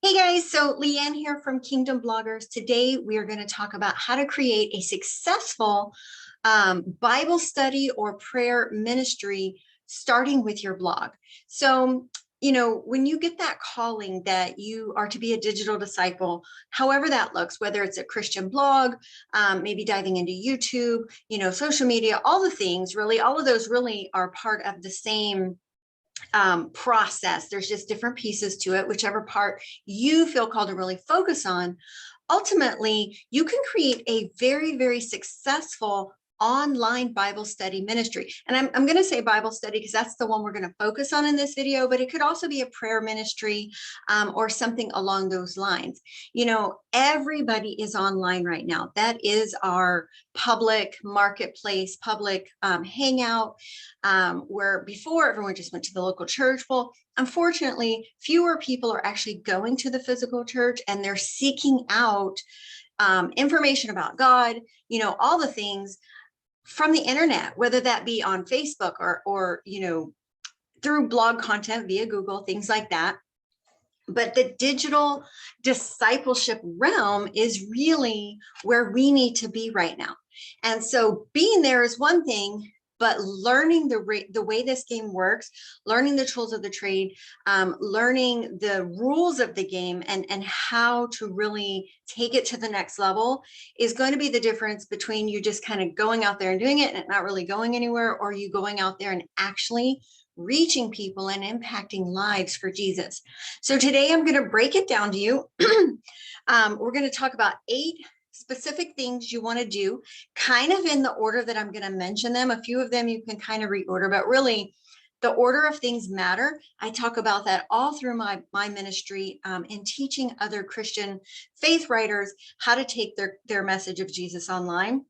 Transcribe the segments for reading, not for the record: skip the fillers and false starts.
Hey guys, so Leanne here from Kingdom Bloggers. Today we are going to talk about how to create a successful Bible study or prayer ministry starting with your blog. So, when you get that calling that you are to be a digital disciple, however that looks, whether it's a Christian blog, maybe diving into YouTube, social media, all the things, really, all of those really are part of the same process. There's just different pieces to it, whichever part you feel called to really focus on. Ultimately, you can create a very, very successful online Bible study ministry. And I'm going to say Bible study because that's the one we're going to focus on in this video, but it could also be a prayer ministry or something along those lines. Everybody is online right now. That is our public marketplace, public hangout, where before everyone just went to the local church. Well, unfortunately, fewer people are actually going to the physical church, and they're seeking out information about God, all the things from the internet, whether that be on Facebook or through blog content via Google, things like that. But the digital discipleship realm is really where we need to be right now. And so being there is one thing, but learning the way this game works, learning the tools of the trade, learning the rules of the game and how to really take it to the next level is going to be the difference between you just kind of going out there and doing it and not really going anywhere, or you going out there and actually reaching people and impacting lives for Jesus. So today I'm going to break it down to you. We're going to talk about 8 specific things you want to do, kind of in the order that I'm going to mention them. A few of them you can kind of reorder, but really the order of things matter. I talk about that all through my ministry in teaching other Christian faith writers how to take their message of Jesus online.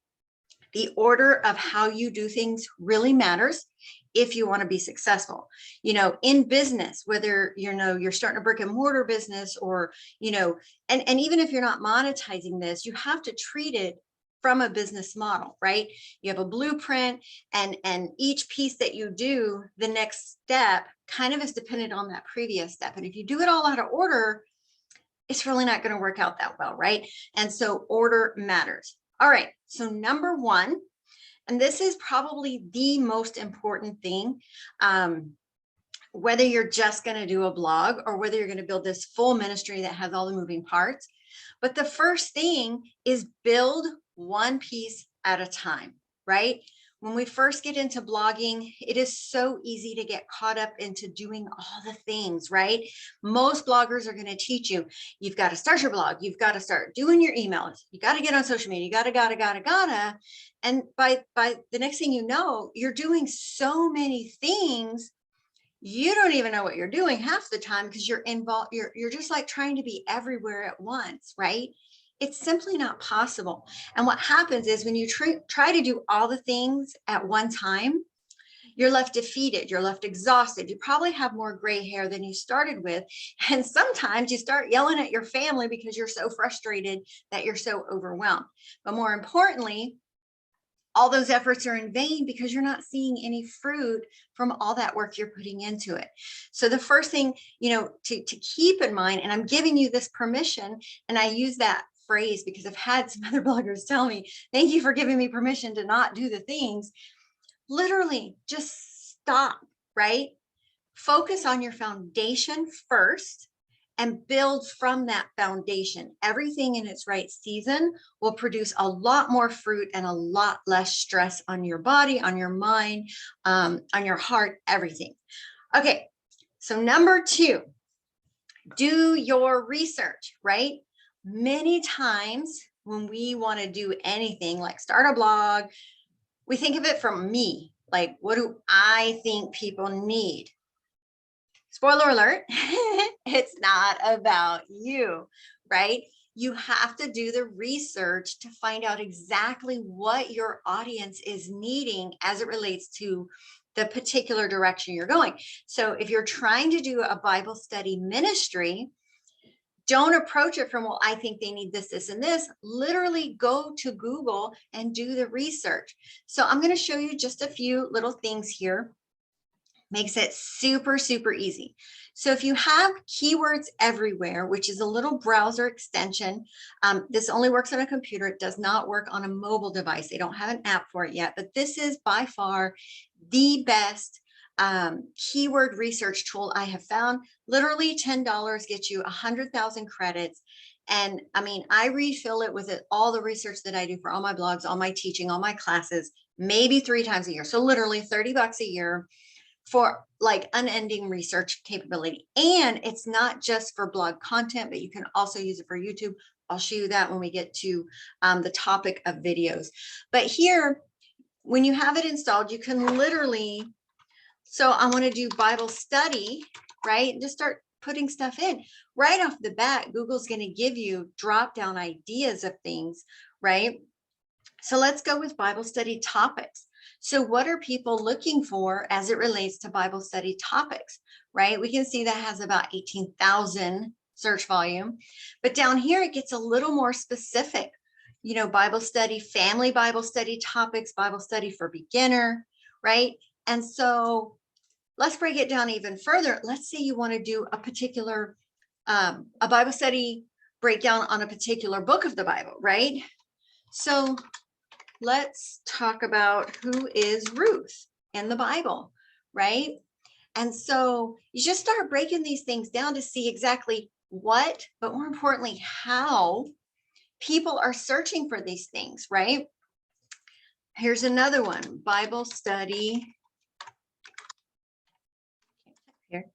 The order of how you do things really matters if you want to be successful, in business, whether, you're starting a brick and mortar business or, and even if you're not monetizing this, you have to treat it from a business model, right? You have a blueprint, and each piece that you do, the next step kind of is dependent on that previous step. And if you do it all out of order, it's really not going to work out that well, right? And so order matters. All right. So number 1, and this is probably the most important thing, whether you're just going to do a blog or whether you're going to build this full ministry that has all the moving parts. But the first thing is build one piece at a time, right? When we first get into blogging, it is so easy to get caught up into doing all the things, right? Most bloggers are going to teach you, you've got to start your blog. You've got to start doing your emails. You got to get on social media. You gotta. And by the next thing you know, you're doing so many things, you don't even know what you're doing half the time because you're involved. You're just like trying to be everywhere at once, right? It's simply not possible. And what happens is when you try to do all the things at one time, you're left defeated. You're left exhausted. You probably have more gray hair than you started with. And sometimes you start yelling at your family because you're so frustrated that you're so overwhelmed. But more importantly, all those efforts are in vain because you're not seeing any fruit from all that work you're putting into it. So the first thing, to keep in mind, and I'm giving you this permission, and I use that phrase because I've had some other bloggers tell me, thank you for giving me permission to not do the things. Literally just stop, right? Focus on your foundation first and build from that foundation. Everything in its right season will produce a lot more fruit and a lot less stress on your body, on your mind, on your heart, everything. Okay, so number 2, do your research, right? Many times when we want to do anything like start a blog, we think of it from me, like, what do I think people need? Spoiler alert, it's not about you, right? You have to do the research to find out exactly what your audience is needing as it relates to the particular direction you're going. So if you're trying to do a Bible study ministry, don't approach it from, well, I think they need this, this, and this. Literally go to Google and do the research. So I'm going to show you just a few little things here. Makes it super, super easy. So if you have keywords everywhere, which is a little browser extension, this only works on a computer. It does not work on a mobile device. They don't have an app for it yet, but this is by far the best keyword research tool I have found. Literally $10 gets you 100,000 credits. And I mean, I refill it with all the research that I do for all my blogs, all my teaching, all my classes, maybe 3 times a year. So literally $30 a year for like unending research capability. And it's not just for blog content, but you can also use it for YouTube. I'll show you that when we get to the topic of videos. But here, when you have it installed, you can literally, so I want to do Bible study, right? Just start putting stuff in. Right off the bat, Google's going to give you drop-down ideas of things, right? So let's go with Bible study topics. So what are people looking for as it relates to Bible study topics, right? We can see that has about 18,000 search volume, but down here it gets a little more specific, you know, Bible study, family Bible study topics, Bible study for beginner, right? And so let's break it down even further. Let's say you want to do a particular, a Bible study breakdown on a particular book of the Bible, right? So let's talk about who is Ruth in the Bible, right? And so you just start breaking these things down to see exactly what, but more importantly, how people are searching for these things, right? Here's another one, Bible study here,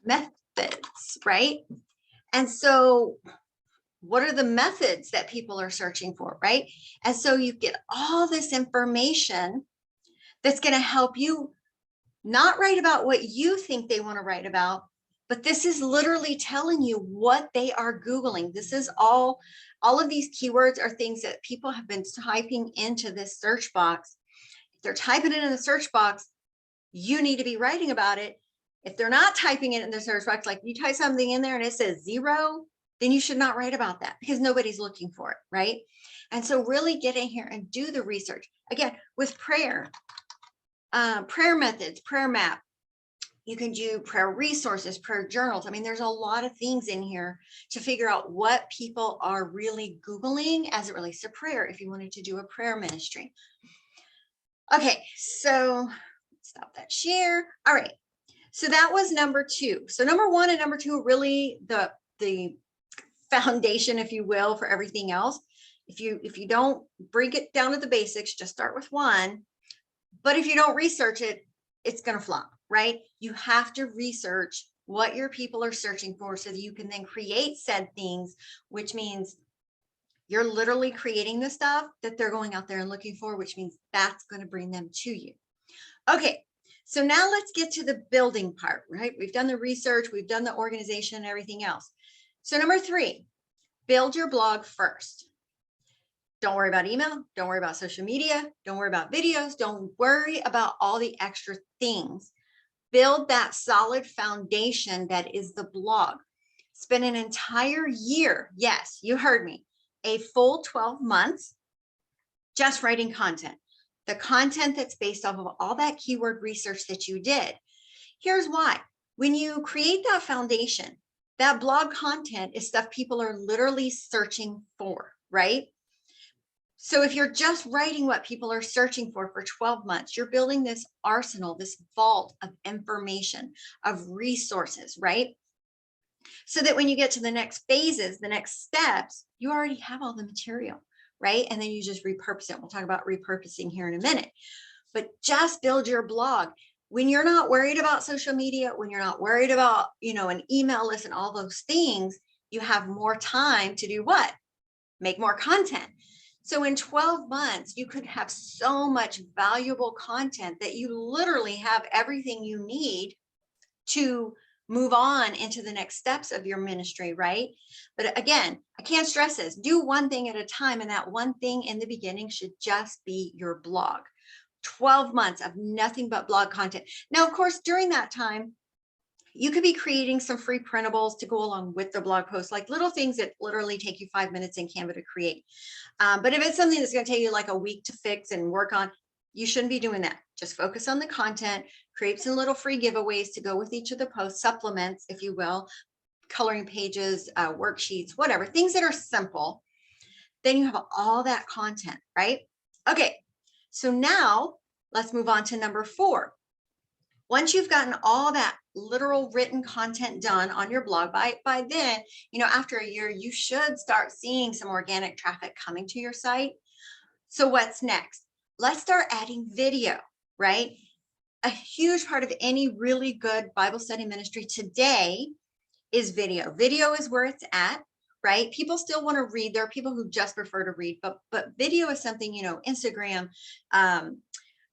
methods, right? And so what are the methods that people are searching for, right? And so you get all this information that's going to help you not write about what you think they want to write about, but this is literally telling you what they are Googling. This is all of these keywords are things that people have been typing into this search box. If they're typing it in the search box, you need to be writing about it. If they're not typing it in the search box, like you type something in there and it says 0, then you should not write about that because nobody's looking for it, right? And so really get in here and do the research. Again, with prayer, prayer methods, prayer map, you can do prayer resources, prayer journals. I mean, there's a lot of things in here to figure out what people are really Googling as it relates to prayer if you wanted to do a prayer ministry. Okay, so stop that share. All right, so that was number 2. So number 1 and number 2 are really the foundation, if you will, for everything else. If you don't break it down to the basics, just start with 1. But if you don't research it, it's going to flop, right? You have to research what your people are searching for so that you can then create said things, which means you're literally creating the stuff that they're going out there and looking for, which means that's going to bring them to you. Okay, so now let's get to the building part, right? We've done the research, we've done the organization and everything else. So number 3, build your blog first. Don't worry about email. Don't worry about social media. Don't worry about videos. Don't worry about all the extra things. Build that solid foundation that is the blog. Spend an entire year. Yes, you heard me. A full 12 months just writing content. The content that's based off of all that keyword research that you did. Here's why. When you create that foundation, that blog content is stuff people are literally searching for, right? So if you're just writing what people are searching for 12 months, you're building this arsenal, this vault of information, of resources, right? So that when you get to the next phases, the next steps, you already have all the material, right? And then you just repurpose it. We'll talk about repurposing here in a minute, but just build your blog. When you're not worried about social media, when you're not worried about, you know, an email list and all those things, you have more time to do what? Make more content. So in 12 months, you could have so much valuable content that you literally have everything you need to move on into the next steps of your ministry, right? But again, I can't stress this. Do one thing at a time, and that one thing in the beginning should just be your blog. 12 months of nothing but blog content. Now, of course, during that time, you could be creating some free printables to go along with the blog post, like little things that literally take you 5 minutes in Canva to create. But if it's something that's going to take you like a week to fix and work on, you shouldn't be doing that. Just focus on the content, create some little free giveaways to go with each of the posts, supplements, if you will, coloring pages, worksheets, whatever, things that are simple. Then you have all that content, right? Okay, so now let's move on to number 4. Once you've gotten all that literal written content done on your blog, by then, after a year, you should start seeing some organic traffic coming to your site. So what's next? Let's start adding video, right? A huge part of any really good Bible study ministry today is video. Video is where it's at, right? People still want to read. There are people who just prefer to read, but video is something, Instagram,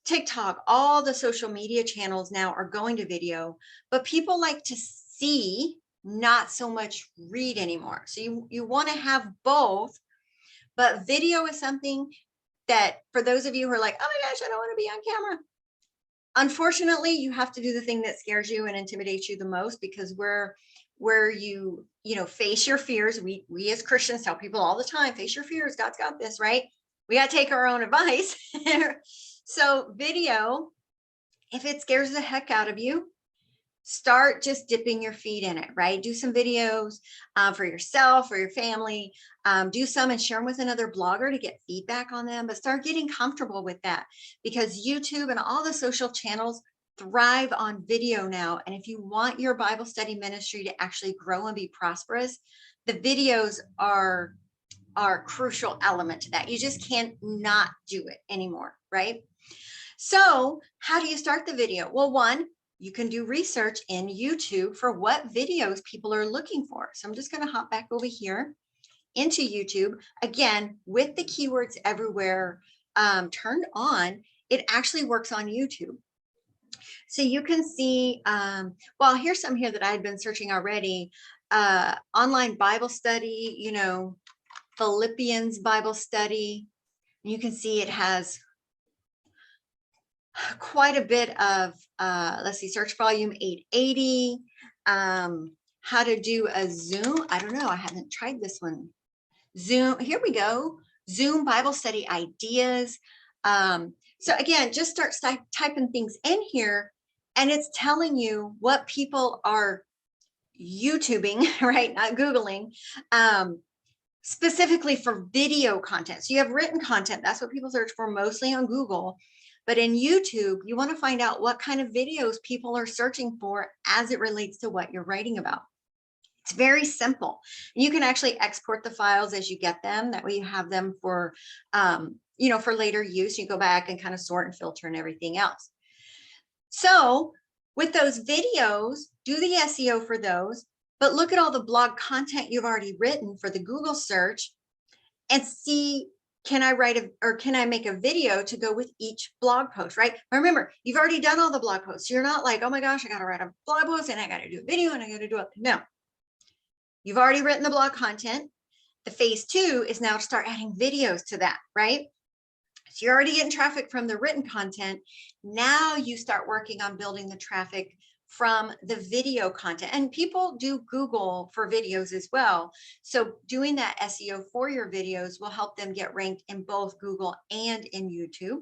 TikTok, all the social media channels now are going to video, but people like to see, not so much read anymore. So you want to have both, but video is something that for those of you who are like, oh my gosh, I don't want to be on camera. Unfortunately, you have to do the thing that scares you and intimidates you the most, because where you face your fears. We as Christians tell people all the time, face your fears. God's got this, right? We got to take our own advice. So video, if it scares the heck out of you, start just dipping your feet in it, right? Do some videos for yourself or your family. Do some and share them with another blogger to get feedback on them, but start getting comfortable with that, because YouTube and all the social channels thrive on video now. And if you want your Bible study ministry to actually grow and be prosperous, the videos are a crucial element to that. You just can't not do it anymore, right? So how do you start the video? Well, one, you can do research in YouTube for what videos people are looking for. So I'm just going to hop back over here into YouTube. Again, with the keywords everywhere turned on, it actually works on YouTube. So you can see, well, here's some here that I had been searching already. Online Bible study, Philippians Bible study. You can see it has quite a bit of, let's see, search volume 880, how to do a Zoom. I don't know. I haven't tried this one. Zoom. Here we go. Zoom Bible study ideas. So again, just start typing things in here, and it's telling you what people are YouTubing, right? Not Googling, specifically for video content. So you have written content. That's what people search for mostly on Google. But in YouTube, you want to find out what kind of videos people are searching for as it relates to what you're writing about. It's very simple. You can actually export the files as you get them. That way you have them for, for later use. You go back and kind of sort and filter and everything else. So with those videos, do the SEO for those, but look at all the blog content you've already written for the Google search and see, can I make a video to go with each blog post, right? Remember, you've already done all the blog posts. You're not like, oh my gosh, I got to write a blog post and I got to do a video and I got to do it. No, you've already written the blog content. The phase 2 is now to start adding videos to that, right? So you're already getting traffic from the written content. Now you start working on building the traffic from the video content, and people do Google for videos as well. So doing that SEO for your videos will help them get ranked in both Google and in YouTube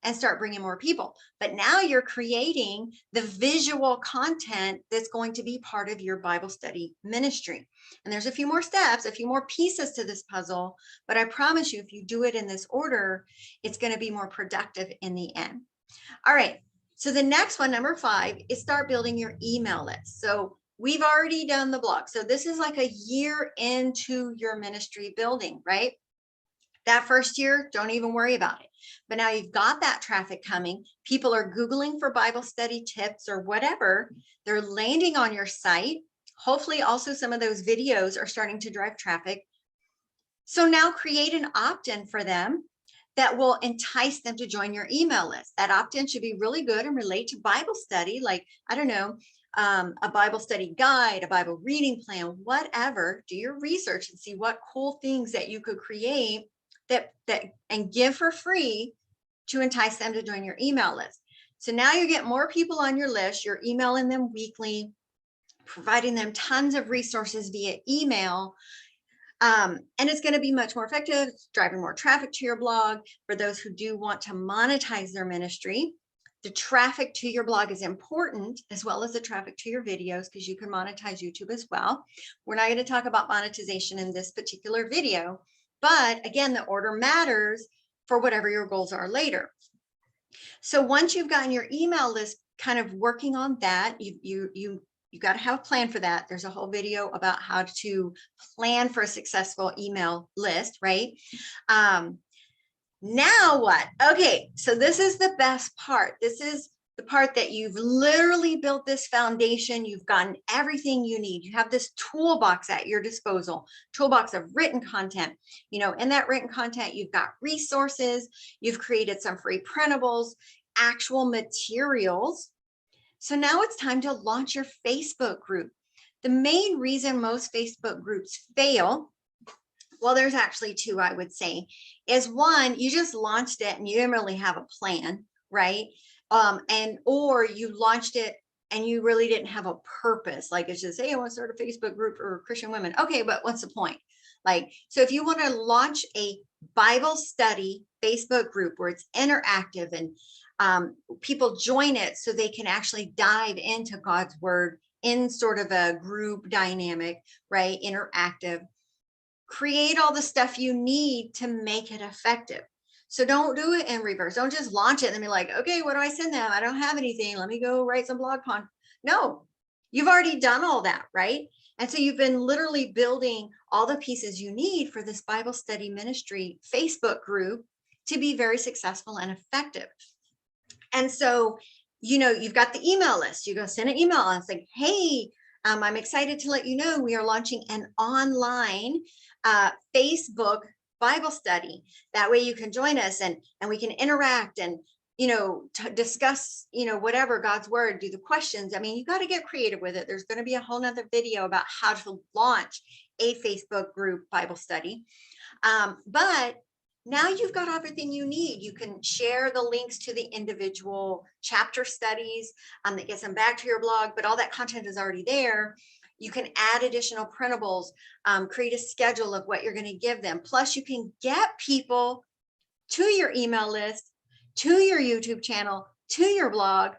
and start bringing more people. But now you're creating the visual content that's going to be part of your Bible study ministry. And there's a few more steps, a few more pieces to this puzzle, but I promise you, if you do it in this order, it's going to be more productive in the end. All right. So the next one, number 5, is start building your email list. So we've already done the blog. So this is like a year into your ministry building, right? That first year, don't even worry about it. But now you've got that traffic coming. People are Googling for Bible study tips or whatever. They're landing on your site. Hopefully also some of those videos are starting to drive traffic. So now create an opt-in for them that will entice them to join your email list. That opt-in should be really good and relate to Bible study, like, I don't know, a Bible study guide, a Bible reading plan, whatever. Do your research and see what cool things that you could create that and give for free to entice them to join your email list. So now you get more people on your list. You're emailing them weekly, providing them tons of resources via email. And it's going to be much more effective, driving more traffic to your blog. For those who do want to monetize their ministry, the traffic to your blog is important, as well as the traffic to your videos, because you can monetize YouTube as well. We're not going to talk about monetization in this particular video, but again, the order matters for whatever your goals are later. So once you've gotten your email list kind of working on that, you got to have a plan for that. There's a whole video about how to plan for a successful email list, right? Now what? Okay, so this is the best part. This is the part that you've literally built this foundation. You've gotten everything you need. You have this toolbox at your disposal, toolbox of written content. You know, in that written content, you've got resources, you've created some free printables, actual materials. So now it's time to launch your Facebook group. The main reason most Facebook groups fail, well, there's actually two, I would say, is one, you just launched it and you didn't really have a plan, right? Or you launched it and you really didn't have a purpose. Like it's just, hey, I want to start a Facebook group for Christian women. Okay, but what's the point? Like, so if you want to launch a Bible study Facebook group where it's interactive and people join it so they can actually dive into God's word in sort of a group dynamic, right? Interactive. Create all the stuff you need to make it effective. So don't do it in reverse. Don't just launch it and then be like, okay, what do I send them? I don't have anything. Let me go write some blog content. No, you've already done all that, right? And so you've been literally building all the pieces you need for this Bible study ministry Facebook group to be very successful and effective. And so, you know, you've got the email list. You go send an email and it's like, hey, I'm excited to let you know we are launching an online Facebook Bible study. That way you can join us and we can interact and, you know, discuss, you know, whatever God's word, do the questions. I mean, you got to get creative with it. There's going to be a whole nother video about how to launch a Facebook group Bible study. But now you've got everything you need. You can share the links to the individual chapter studies that gets them back to your blog, but all that content is already there. You can add additional printables, create a schedule of what you're going to give them. Plus, you can get people to your email list, to your YouTube channel, to your blog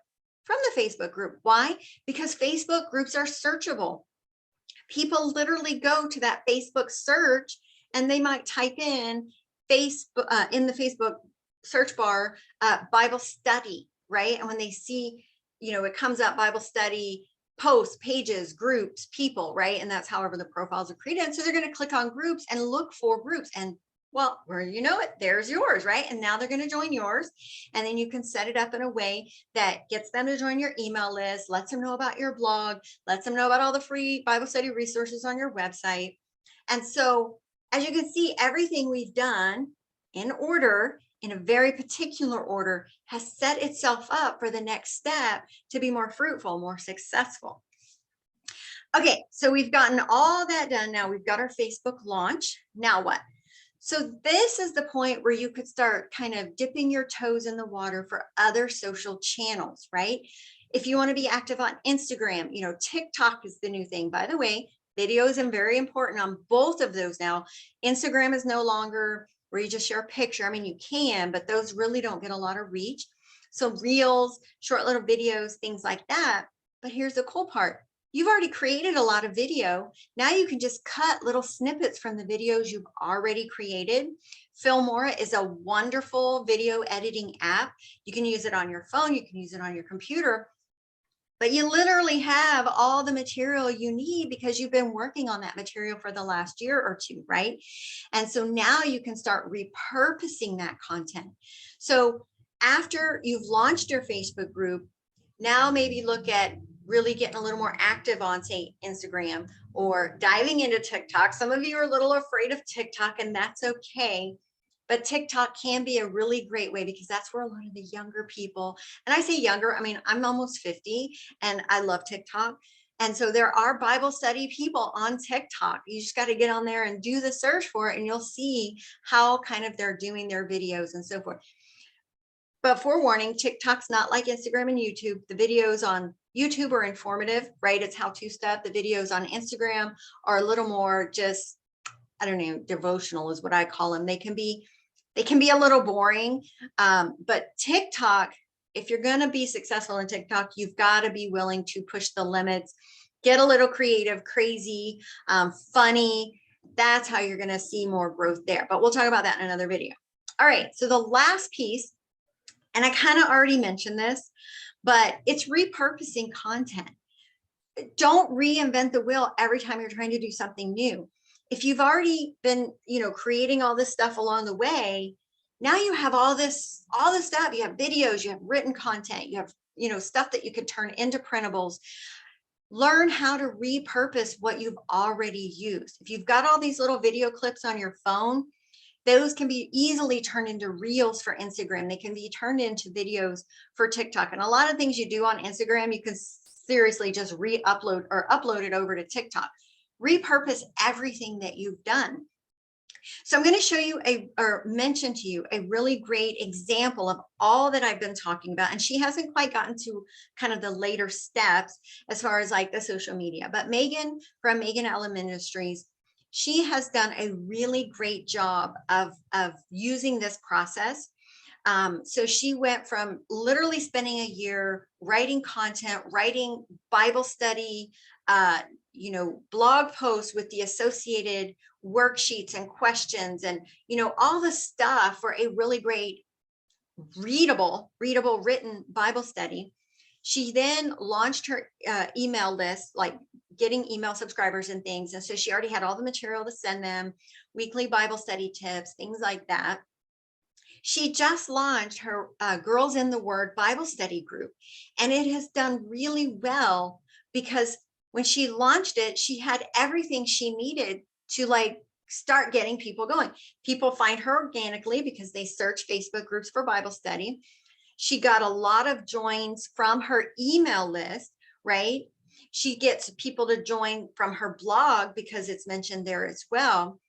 from the Facebook group. Why? Because Facebook groups are searchable. People literally go to that Facebook search and they might type in Facebook in the Facebook search bar, Bible study, right? And when they see, you know, it comes up Bible study, posts, pages, groups, people, right? And that's however the profiles are created. And so they're going to click on groups and look for groups. And well, where you know it, there's yours, right? And now they're going to join yours. And then you can set it up in a way that gets them to join your email list, lets them know about your blog, lets them know about all the free Bible study resources on your website. And so as you can see, everything we've done in order, in a very particular order, has set itself up for the next step to be more fruitful, more successful. Okay, so we've gotten all that done. Now we've got our Facebook launch. Now what? So this is the point where you could start kind of dipping your toes in the water for other social channels, right? If you want to be active on Instagram, you know, TikTok is the new thing, by the way. Videos are very important on both of those now. Instagram is no longer where you just share a picture. I mean, you can, but those really don't get a lot of reach. So reels, short little videos, things like that. But here's the cool part. You've already created a lot of video. Now you can just cut little snippets from the videos you've already created. Filmora is a wonderful video editing app. You can use it on your phone. You can use it on your computer. But you literally have all the material you need because you've been working on that material for the last year or two, right? And so now you can start repurposing that content. So after you've launched your Facebook group, now maybe look at really getting a little more active on, say, Instagram or diving into TikTok. Some of you are a little afraid of TikTok, and that's okay. But TikTok can be a really great way because that's where a lot of the younger people, and I say younger, I mean, I'm almost 50 and I love TikTok. And so there are Bible study people on TikTok. You just got to get on there and do the search for it, and you'll see how kind of they're doing their videos and so forth. But forewarning, TikTok's not like Instagram and YouTube. The videos on YouTube are informative, right? It's how-to stuff. The videos on Instagram are a little more just I don't know, devotional is what I call them. They can be a little boring. But TikTok, if you're going to be successful in TikTok, you've got to be willing to push the limits, get a little creative, crazy, funny. That's how you're going to see more growth there. But we'll talk about that in another video. All right. So the last piece, and I kind of already mentioned this, but it's repurposing content. Don't reinvent the wheel every time you're trying to do something new. If you've already been, creating all this stuff along the way, now you have all this stuff. You have videos, you have written content, you have, stuff that you could turn into printables. Learn how to repurpose what you've already used. If you've got all these little video clips on your phone, those can be easily turned into reels for Instagram. They can be turned into videos for TikTok. And a lot of things you do on Instagram, you can seriously just re-upload or upload it over to TikTok. Repurpose everything that you've done. So I'm going to show you or mention to you a really great example of all that I've been talking about. And she hasn't quite gotten to kind of the later steps as far as like the social media, but Megan from Megan Ellen Ministries, she has done a really great job of using this process. So she went from literally spending a year writing content, writing Bible study, blog posts with the associated worksheets and questions and, all the stuff for a really great readable written Bible study. She then launched her email list, like getting email subscribers and things. And so she already had all the material to send them, weekly Bible study tips, things like that. She just launched her Girls in the Word Bible study group, and it has done really well because when she launched it, she had everything she needed to start getting people going. People find her organically because they search Facebook groups for Bible study. She got a lot of joins from her email list, right? She gets people to join from her blog because it's mentioned there as well.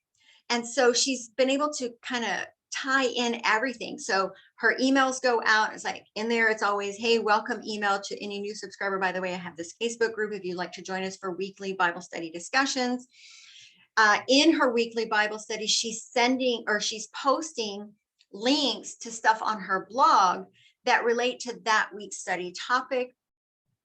And so she's been able to kind of tie in everything. So her emails go out. It's like in there, it's always, hey, welcome email to any new subscriber. By the way, I have this Facebook group if you'd like to join us for weekly Bible study discussions. In her weekly Bible study, she's posting links to stuff on her blog that relate to that week's study topic.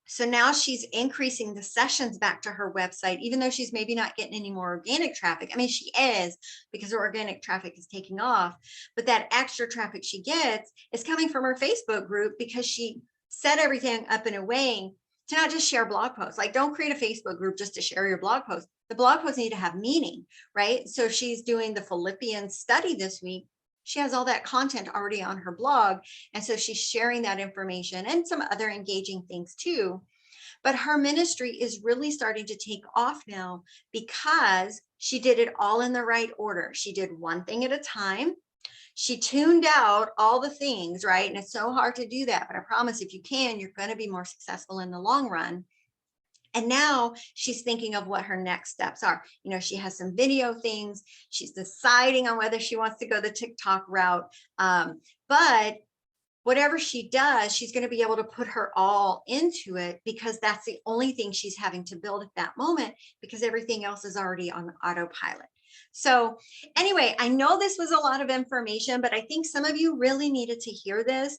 So now she's increasing the sessions back to her website, even though she's maybe not getting any more organic traffic. I mean, she is, because her organic traffic is taking off, but that extra traffic she gets is coming from her Facebook group because she set everything up in a way to not just share blog posts. Like, don't create a Facebook group just to share your blog posts. The blog posts need to have meaning, right? So she's doing the Philippians study this week. She has all that content already on her blog. And so she's sharing that information and some other engaging things too. But her ministry is really starting to take off now because she did it all in the right order. She did one thing at a time. She tuned out all the things, right? And it's so hard to do that. But I promise if you can, you're going to be more successful in the long run. And now she's thinking of what her next steps are. She has some video things. She's deciding on whether she wants to go the TikTok route. But whatever she does, she's going to be able to put her all into it because that's the only thing she's having to build at that moment because everything else is already on autopilot. So anyway, I know this was a lot of information, but I think some of you really needed to hear this.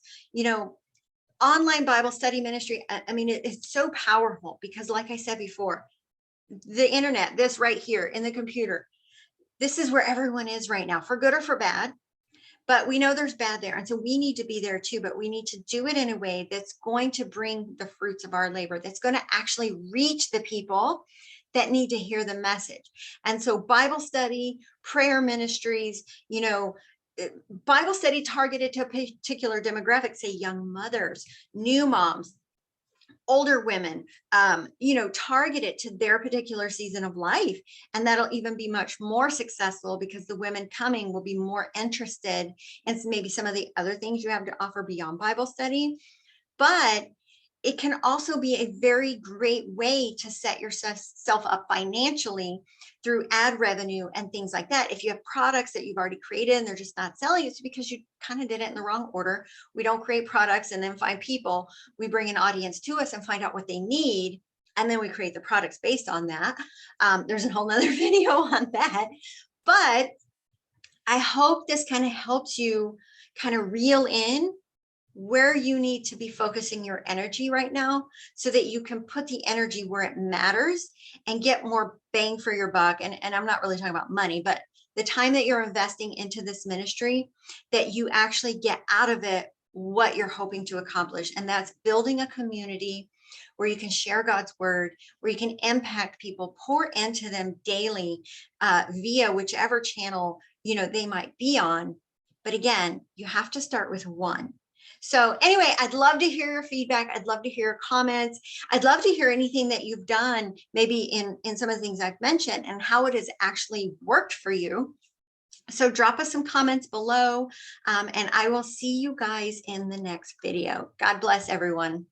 Online Bible study ministry, I mean, it's so powerful because like I said before, the internet, this right here in the computer, this is where everyone is right now, for good or for bad. But we know there's bad there. And so we need to be there too, but we need to do it in a way that's going to bring the fruits of our labor, that's going to actually reach the people that need to hear the message. And so Bible study, prayer ministries, Bible study targeted to a particular demographic, say young mothers, new moms, older women, target it to their particular season of life. And that'll even be much more successful because the women coming will be more interested in maybe some of the other things you have to offer beyond Bible study. But it can also be a very great way to set yourself up financially through ad revenue and things like that. If you have products that you've already created and they're just not selling, it's because you kind of did it in the wrong order. We don't create products and then find people. We bring an audience to us and find out what they need. And then we create the products based on that. There's a whole nother video on that. But I hope this kind of helps you kind of reel in where you need to be focusing your energy right now so that you can put the energy where it matters and get more bang for your buck. And I'm not really talking about money, but the time that you're investing into this ministry, that you actually get out of it what you're hoping to accomplish. And that's building a community where you can share God's word, where you can impact people, pour into them daily via whichever channel they might be on. But again, you have to start with one. So anyway, I'd love to hear your feedback. I'd love to hear your comments. I'd love to hear anything that you've done, maybe in some of the things I've mentioned, and how it has actually worked for you. So drop us some comments below, and I will see you guys in the next video. God bless everyone.